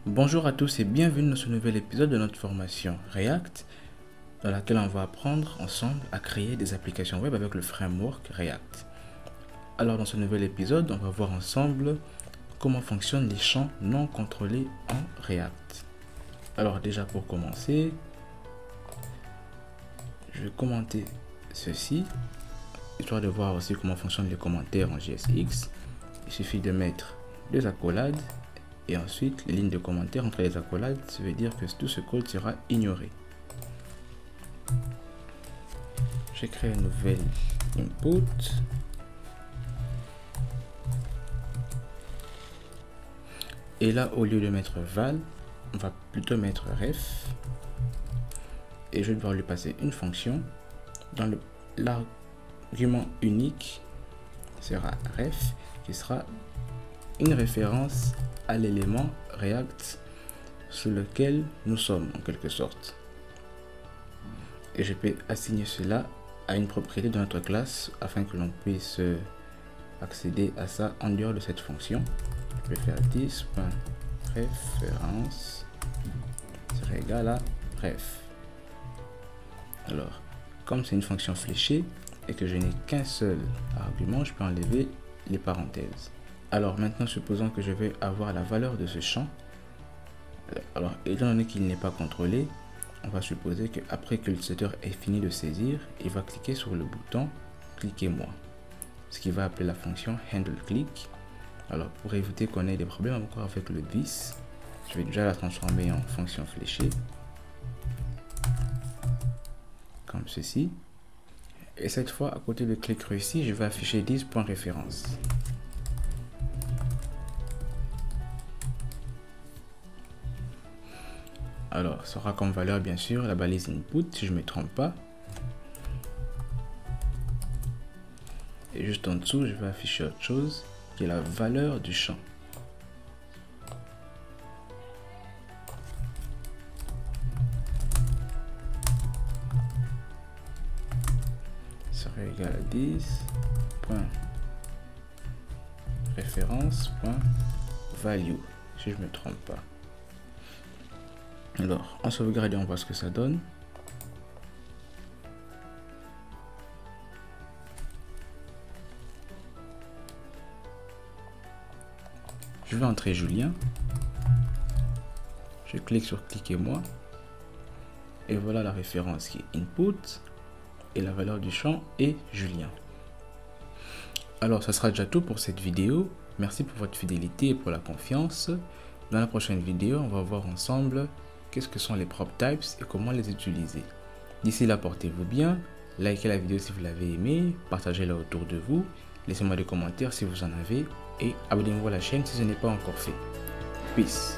Bonjour à tous et bienvenue dans ce nouvel épisode de notre formation React, dans laquelle on va apprendre ensemble à créer des applications web avec le framework React. Alors dans ce nouvel épisode, on va voir ensemble comment fonctionnent les champs non contrôlés en React. Alors déjà pour commencer, je vais commenter ceci, histoire de voir aussi comment fonctionnent les commentaires en JSX. Il suffit de mettre deux accolades et ensuite les lignes de commentaires entre les accolades, ça veut dire que tout ce code sera ignoré. Je crée une nouvelle input. Et là, au lieu de mettre val, on va plutôt mettre ref. Et je vais devoir lui passer une fonction. Dans l'argument unique sera ref, qui sera une référence à l'élément React sur lequel nous sommes en quelque sorte. Et je peux assigner cela à une propriété de notre classe afin que l'on puisse accéder à ça en dehors de cette fonction. Je vais faire 10.référence sera égal à ref. Alors, comme c'est une fonction fléchée et que je n'ai qu'un seul argument, je peux enlever les parenthèses. Alors maintenant, supposons que je vais avoir la valeur de ce champ. Alors, étant donné qu'il n'est pas contrôlé, on va supposer qu'après que l'utilisateur ait fini de saisir, il va cliquer sur le bouton « Cliquez-moi », ce qui va appeler la fonction handleClick. Alors, pour éviter qu'on ait des problèmes encore avec le this, je vais déjà la transformer en fonction fléchée, comme ceci. Et cette fois, à côté de clic réussi, je vais afficher 10.référence. Alors, ça aura comme valeur, bien sûr, la balise input, si je ne me trompe pas. Et juste en dessous, je vais afficher autre chose, qui est la valeur du champ. Sera égal à 10.référence.value, si je ne me trompe pas. Alors, en sauvegardant, on voit ce que ça donne. Je vais entrer Julien. Je clique sur cliquez-moi. Et voilà la référence qui est input. Et la valeur du champ est Julien. Alors, ça sera déjà tout pour cette vidéo. Merci pour votre fidélité et pour la confiance. Dans la prochaine vidéo, on va voir ensemble qu'est-ce que sont les prop types et comment les utiliser. D'ici là, portez-vous bien, likez la vidéo si vous l'avez aimé, partagez-la autour de vous, laissez-moi des commentaires si vous en avez et abonnez-vous à la chaîne si ce n'est pas encore fait. Peace.